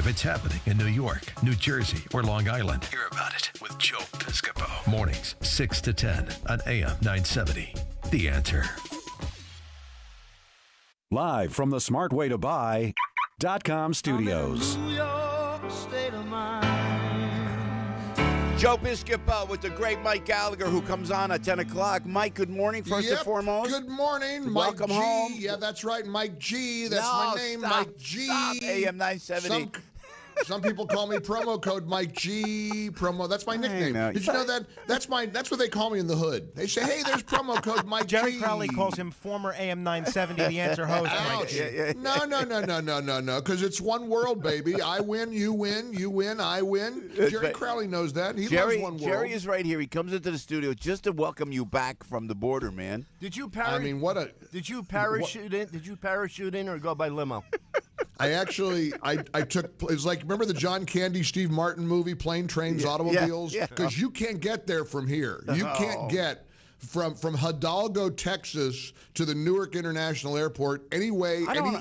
If it's happening in New York, New Jersey, or Long Island, hear about it with Joe Piscopo. Mornings, 6 to 10 on AM 970. The Answer. Live from the smartwaytobuy.com studios. Joe Piscopo with the great Mike Gallagher, who comes on at 10 o'clock. Mike, good morning, first and foremost. Good morning, Welcome Mike G. home. Yeah, that's right, Mike G. That's my name, Mike G. Stop, AM 970. Some people call me promo code Mike G. That's my nickname. Did you know that? That's what they call me in the hood. They say, "Hey, there's promo code Mike Jerry G." Crowley calls him former AM 970 The Answer host. Mike G. No, because it's one world, baby. I win, you win, I win. Jerry Crowley knows that. He loves one world. Jerry is right here. He comes into the studio just to welcome you back from the border, man. Did you Did you parachute in or go by limo? I actually, I took, it's like, remember the John Candy, Steve Martin movie, Plane, Trains, Automobiles? Because you can't get there from here. You can't get from Hidalgo, Texas to the Newark International Airport any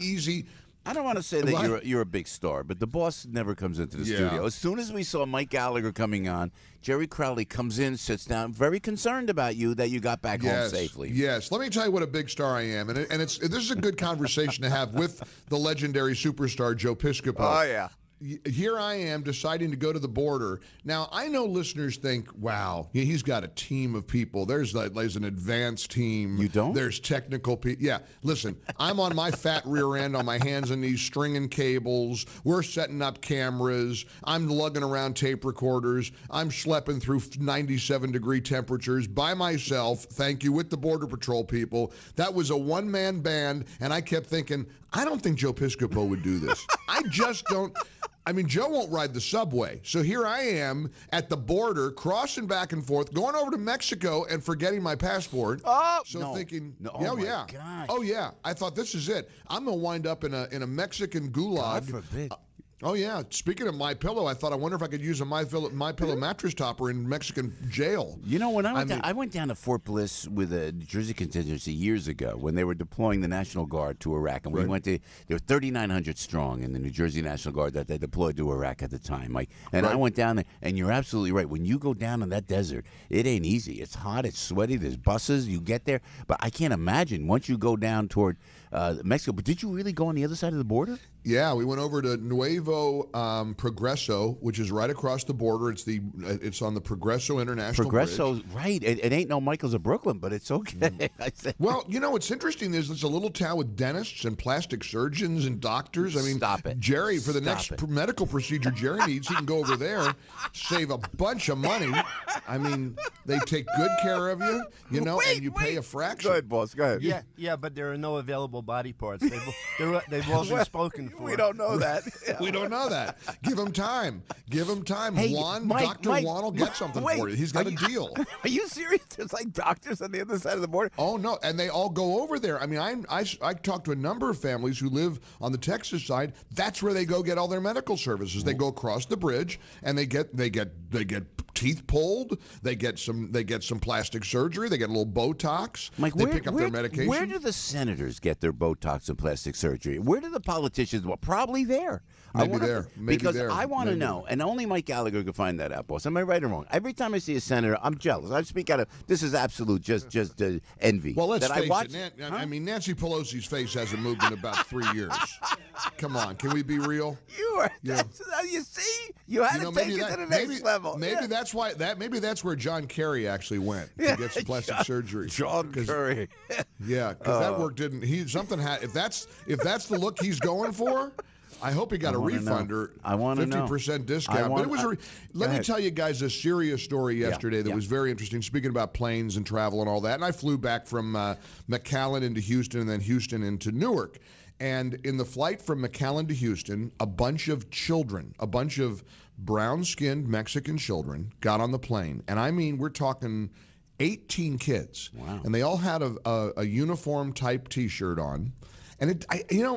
easy. I don't want to say that you're a big star, but the boss never comes into the studio. As soon as we saw Mike Gallagher coming on, Jerry Crowley comes in, sits down, very concerned about you that you got back home safely. Yes, let me tell you what a big star I am, and this is a good conversation to have with the legendary superstar Joe Piscopo. Oh yeah. Here I am deciding to go to the border. Now, I know listeners think, wow, he's got a team of people. There's an advanced team. You don't? There's technical people. Yeah, listen, I'm on my fat rear end on my hands and knees stringing cables. We're setting up cameras. I'm lugging around tape recorders. I'm schlepping through 97-degree temperatures by myself, thank you, with the Border Patrol people. That was a one-man band, and I kept thinking, I don't think Joe Piscopo would do this. I just don't. I mean, Joe won't ride the subway. So here I am at the border, crossing back and forth, going over to Mexico and forgetting my passport. Thinking, gosh. Oh, yeah. I thought, this is it. I'm going to wind up in a Mexican gulag. God forbid. Oh, yeah. Speaking of MyPillow, I thought, I wonder if I could use a MyPillow mattress topper in Mexican jail. You know, when I went down to Fort Bliss with a New Jersey contingency years ago when they were deploying the National Guard to Iraq, and we went to, there were 3,900 strong in the New Jersey National Guard that they deployed to Iraq at the time, Mike. And I went down there, and you're absolutely right. When you go down in that desert, it ain't easy. It's hot, it's sweaty, there's buses, you get there. But I can't imagine once you go down toward Mexico. But did you really go on the other side of the border? Yeah, we went over to Nuevo Progreso, which is right across the border. It's on the Progreso International Bridge. Right. It ain't no Michael's of Brooklyn, but it's okay. Well, you know what's interesting is it's a little town with dentists and plastic surgeons and doctors. I mean, Stop it. Jerry, for the next medical procedure Jerry needs, he can go over there, save a bunch of money. I mean, they take good care of you, and you pay a fraction. Go ahead, boss. Go ahead. Yeah, but there are no available body parts. They've all been spoken for. We don't know that. We don't know that. Give him time. Give him time. Hey, Dr. Juan will get something for you. He's got a deal. Are you serious? There's like doctors on the other side of the border? Oh, no. And they all go over there. I mean, I talked to a number of families who live on the Texas side. That's where they go get all their medical services. They go across the bridge and they get teeth pulled. They get some plastic surgery. They get a little Botox. Mike, they pick up their medication. Where do the senators get their Botox and plastic surgery? Where do the politicians? Well, probably there. Because I want to know, and only Mike Gallagher can find that out, boss. Am I right or wrong? Every time I see a senator, I'm jealous. I speak out of this is absolute just envy. Well, let's face it. I mean, Nancy Pelosi's face hasn't moved in about 3 years. Come on, can we be real? You see, you had to take it to the next level. Maybe that's why. Maybe that's where John Kerry actually went to get some plastic surgery. John Kerry. Yeah, because that work didn't. If that's the look he's going for. I hope he got a refund or 50% discount. But it was. Let me tell you guys a serious story yesterday that was very interesting. Speaking about planes and travel and all that, and I flew back from McAllen into Houston and then Houston into Newark. And in the flight from McAllen to Houston, a bunch of brown-skinned Mexican children got on the plane, and I mean, we're talking 18 kids. Wow. And they all had a uniform type T-shirt on. And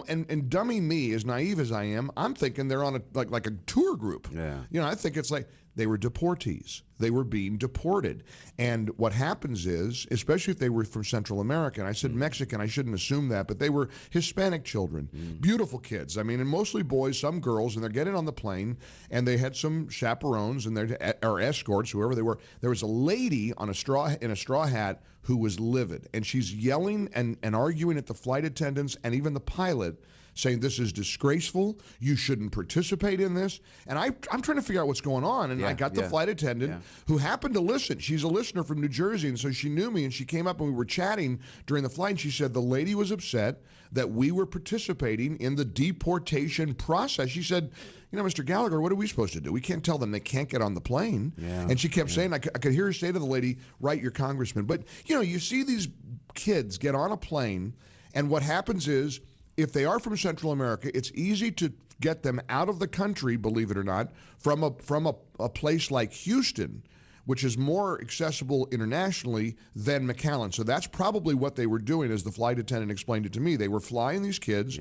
and dummy me, as naive as I am, I'm thinking they're on like a tour group. Yeah. I think it's like they were deportees. They were being deported. And what happens is, especially if they were from Central America, and I said Mexican, I shouldn't assume that, but they were Hispanic children, beautiful kids. I mean, and mostly boys, some girls, and they're getting on the plane, and they had some chaperones and or escorts, whoever they were. There was a lady in a straw hat who was livid, and she's yelling and arguing at the flight attendants and even the pilot, saying this is disgraceful, you shouldn't participate in this. And I'm trying to figure out what's going on, and I got the flight attendant who happened to listen. She's a listener from New Jersey, and so she knew me, and she came up and we were chatting during the flight, and she said the lady was upset that we were participating in the deportation process. She said, you know, Mr. Gallagher, what are we supposed to do? We can't tell them they can't get on the plane. And she kept saying, I could hear her say to the lady, write your congressman. But, you know, you see these kids get on a plane, and what happens is, if they are from Central America, it's easy to get them out of the country, believe it or not, from a place like Houston, which is more accessible internationally than McAllen. So that's probably what they were doing, as the flight attendant explained it to me. They were flying these kids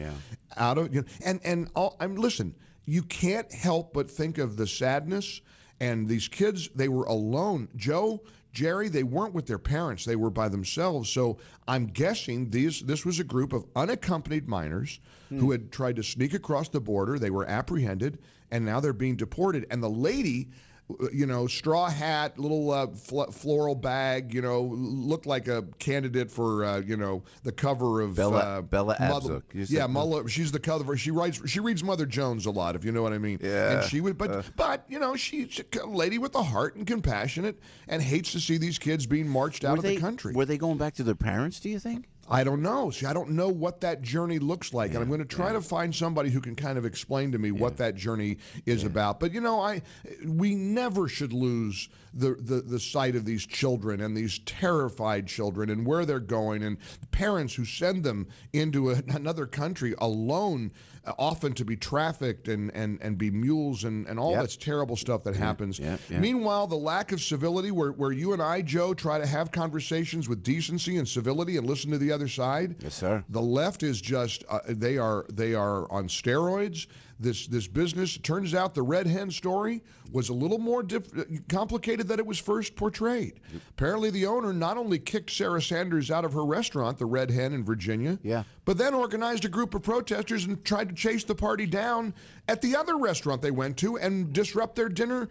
out of, you know, listen, you can't help but think of the sadness. And these kids, they were alone. Joe, Jerry, they weren't with their parents. They were by themselves. So I'm guessing this was a group of unaccompanied minors who had tried to sneak across the border. They were apprehended, and now they're being deported. And the lady, you know, straw hat, little floral bag, you know, looked like a candidate for, you know, the cover of Bella Abzug. Yeah, she's the cover. She reads Mother Jones a lot, if you know what I mean. Yeah. And she would, but you know, she's a lady with a heart and compassionate, and hates to see these kids being marched out of the country. Were they going back to their parents, do you think? I don't know. See, I don't know what that journey looks like, and I'm going to try to find somebody who can kind of explain to me what that journey is about. But you know, we never should lose the sight of these children and these terrified children and where they're going, and parents who send them into another country alone, often to be trafficked and be mules and all that's terrible stuff that happens. Meanwhile, the lack of civility, where you and I, Joe, try to have conversations with decency and civility and listen to the other side. Yes, sir. The left is just they are on steroids. This business, it turns out the Red Hen story was a little more complicated than it was first portrayed. Apparently the owner not only kicked Sarah Sanders out of her restaurant, the Red Hen in Virginia, but then organized a group of protesters and tried to chase the party down at the other restaurant they went to and disrupt their dinner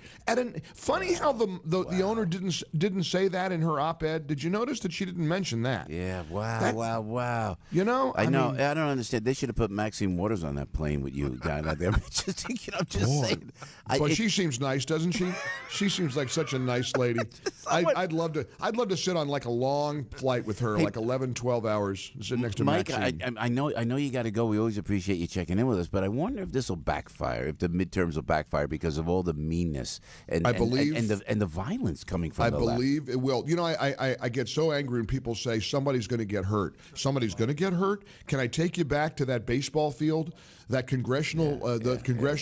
funny how the owner didn't say that in her op-ed. Did you notice that she didn't mention that? Yeah, wow. You know? I know. I don't understand. They should have put Maxine Waters on that plane with you, guy out there. I'm just saying. But she seems nice, doesn't she? She seems like such a nice lady. I'd love to sit on like a long flight with her, like 11, 12 hours, sit next to Mike, Maxine. I know you got to go. We always appreciate you checking in with us, but I wonder if this will backfire, if the midterms will backfire because of all the meanness and the violence coming from the left. I believe it will. You know, I get so angry when people say somebody's going to get hurt. Somebody's going to get hurt. Can I take you back to that baseball field, that congressional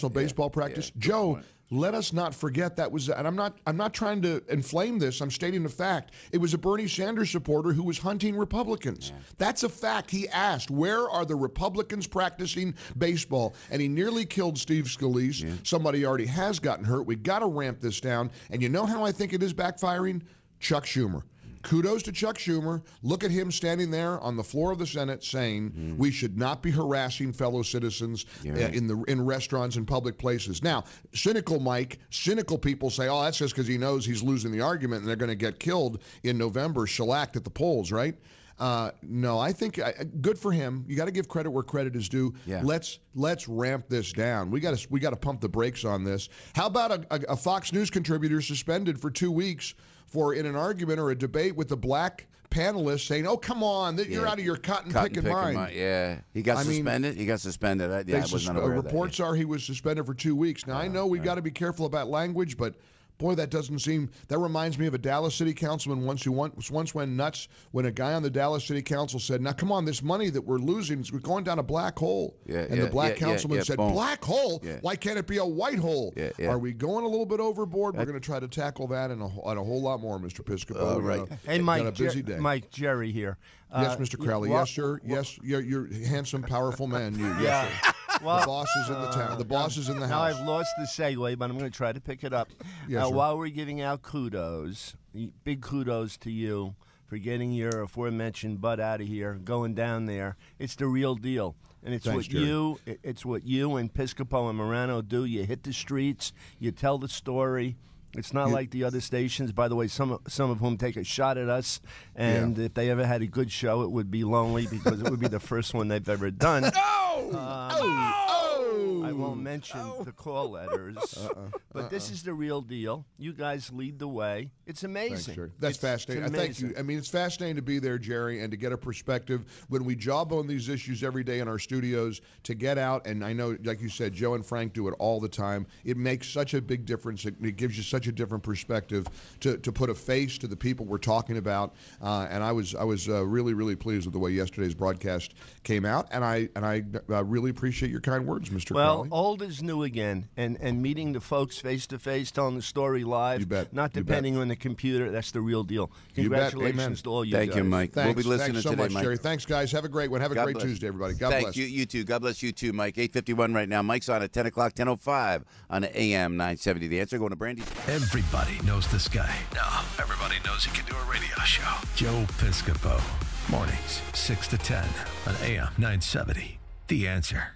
baseball practice? Joe, let us not forget that was, and I'm not trying to inflame this, I'm stating a fact. It was a Bernie Sanders supporter who was hunting Republicans. That's a fact. He asked, where are the Republicans practicing baseball? And he nearly killed Steve Scalise. Somebody already has gotten hurt. We've got to ramp this down. And you know how I think it is backfiring? Chuck Schumer. Kudos to Chuck Schumer. Look at him standing there on the floor of the Senate saying we should not be harassing fellow citizens in restaurants and public places. Now, cynical people say, oh, that's just because he knows he's losing the argument and they're going to get killed in November, shellacked at the polls, right? No, I think good for him. You got to give credit where credit is due. Let's ramp this down. We got to pump the brakes on this. How about a Fox News contributor suspended for 2 weeks in an argument or a debate with the black panelist saying, "Oh, come on, you're out of your cotton picking mind." Yeah, he got suspended. He got suspended. I was not aware of that. Reports are he was suspended for 2 weeks. Now I know we've got to be careful about language, but boy, that reminds me of a Dallas City councilman once went nuts when a guy on the Dallas City Council said, now come on, this money that we're losing is going down a black hole. And the black councilman said, black hole? Why can't it be a white hole? Are we going a little bit overboard? We're going to try to tackle that and a whole lot more, Mr. Piscopo. Right. Hey, Mike, got a busy day. Mike, Jerry here. Yes, Mr. Crowley. Yes, sir. Yes, you're a handsome, powerful man. Yes, sir. Well, the boss is in the town. The boss is in the now house. I've lost the segue, but I'm going to try to pick it up. Yes, sir. While we're giving out kudos, big kudos to you for getting your aforementioned butt out of here, going down there. It's the real deal. And it's Thanks, Jerry. It's what you and Piscopo and Morano do. You hit the streets, you tell the story. It's not like the other stations, by the way, some of whom take a shot at us. And if they ever had a good show, it would be lonely because it would be the first one they've ever done. I won't mention the call letters. But this is the real deal. You guys lead the way. It's amazing. Thanks, Jerry. That's fascinating. Thank you. I mean, it's fascinating to be there, Jerry, and to get a perspective when we jawbone these issues every day in our studios, to get out. And I know, like you said, Joe and Frank do it all the time. It makes such a big difference. It gives you such a different perspective to put a face to the people we're talking about. And I was really, really pleased with the way yesterday's broadcast came out. And I really appreciate your kind words, Mr. Well, Crowley. old is new again, and meeting the folks face to face, telling the story live, You bet. not You depending on the computer. That's the real deal. You bet. Congratulations Amen. to all you Thank guys. you, Mike. Thanks. We'll be listening Thanks so today, much, Mike. Jerry. Thanks, guys. Have a great one. Have a God great bless. Tuesday, everybody. God Thank bless. you. You too. God bless you too, Mike. 8:51 right now. Mike's on at 10 o'clock, 10:05 on AM 970. The Answer. Going to Brandy. Everybody knows this guy. No, everybody knows he can do a radio show. Joe Piscopo. Mornings, 6 to 10 on AM 970. The Answer.